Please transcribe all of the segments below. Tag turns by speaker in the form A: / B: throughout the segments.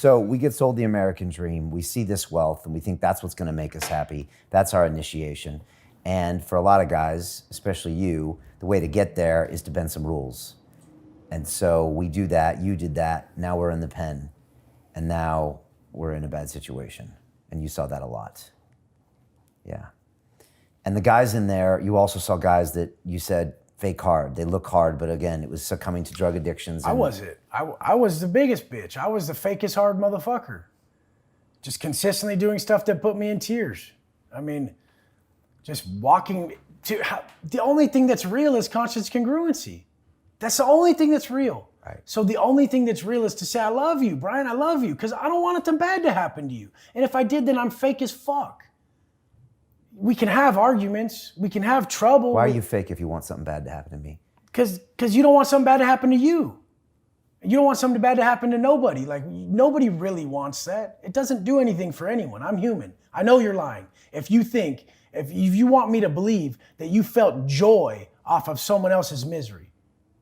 A: So we get sold the American dream. We see this wealth and we think that's what's going to make us happy. That's our initiation. And for a lot of guys, especially you, the way to get there is to bend some rules. And so we do that. You did that. Now we're in the pen. And now we're in a bad situation. And you saw that a lot. Yeah. And the guys in there, you also saw guys that you said fake hard. They look hard, but again, it was succumbing to drug addictions.
B: I was it. I was the biggest bitch. I was the fakest hard motherfucker. Just consistently doing stuff that put me in tears. I mean, just walking to, the only thing that's real is conscious congruency. That's the only thing that's real.
A: Right.
B: So the only thing that's real is to say, I love you, Brian, I love you, because I don't want it bad to happen to you. And if I did, then I'm fake as fuck. We can have arguments. We can have trouble.
A: Why are you fake if you want something bad to happen to me?
B: Because you don't want something bad to happen to you. You don't want something bad to happen to nobody. Like, nobody really wants that. It doesn't do anything for anyone. I'm human. I know you're lying. If you want me to believe that you felt joy off of someone else's misery,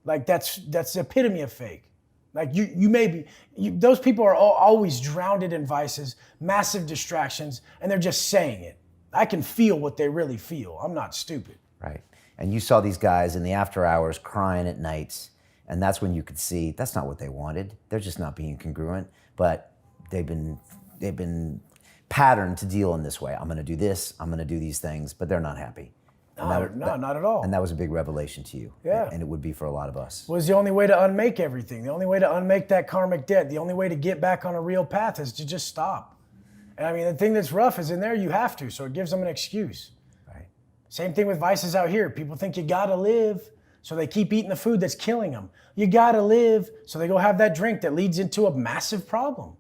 B: like that's the epitome of fake. Like you may be, those people are always drowned in vices, massive distractions, and they're just saying it. I can feel what they really feel. I'm not stupid.
A: Right. And you saw these guys in the after hours crying at nights, and that's when you could see that's not what they wanted. They're just not being congruent, but they've been patterned to deal in this way. I'm going to do this, I'm going to do these things, but they're not happy.
B: No, not at all.
A: And that was a big revelation to you.
B: Yeah.
A: And it would be for a lot of us.
B: Was the only way to unmake everything. The only way to unmake that karmic debt. The only way to get back on a real path is to just stop. And I mean, the thing that's rough is in there you have to, so it gives them an excuse.
A: Right.
B: Same thing with vices out here. People think you gotta live, so they keep eating the food that's killing them. You gotta live, so they go have that drink that leads into a massive problem.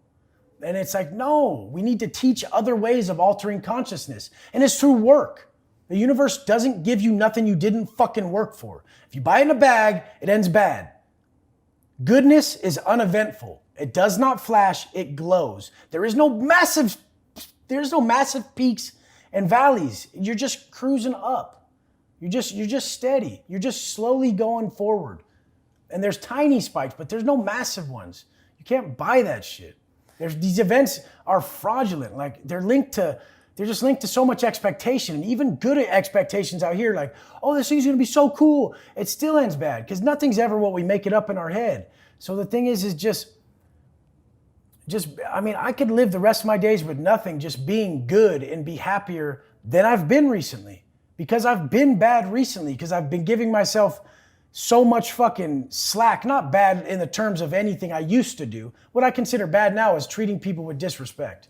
B: And it's like, no, we need to teach other ways of altering consciousness. And it's through work. The universe doesn't give you nothing you didn't fucking work for. If you buy it in a bag, it ends bad. Goodness is uneventful. It does not flash, it glows. There's no massive peaks and valleys. You're just cruising up. You're just steady. You're just slowly going forward. And there's tiny spikes, but there's no massive ones. You can't buy that shit. These events are fraudulent. Like they're just linked to so much expectation, and even good expectations out here, like, oh, this thing's gonna be so cool. It still ends bad because nothing's ever what we make it up in our head. So the thing is just, I mean, I could live the rest of my days with nothing, just being good and be happier than I've been recently, because I've been bad recently, because I've been giving myself so much fucking slack. Not bad in the terms of anything I used to do. What I consider bad now is treating people with disrespect.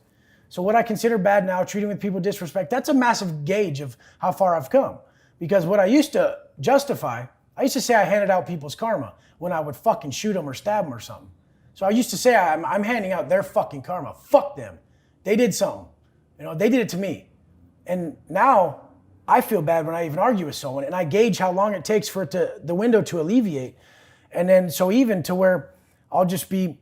B: So what I consider bad now, treating with people with disrespect, that's a massive gauge of how far I've come. Because what I used to justify, I used to say I handed out people's karma when I would fucking shoot them or stab them or something. So I used to say I'm handing out their fucking karma. Fuck them. They did something. You know, they did it to me. And now I feel bad when I even argue with someone, and I gauge how long it takes for the window to alleviate. And then so even to where I'll just go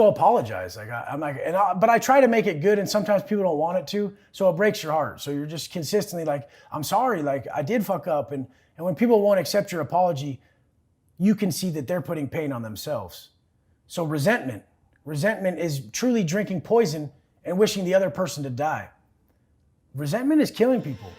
B: apologize. But I try to make it good, and sometimes people don't want it to, so it breaks your heart. So you're just consistently like, I'm sorry, like I did fuck up. And when people won't accept your apology, you can see that they're putting pain on themselves. So resentment is truly drinking poison and wishing the other person to die. Resentment is killing people.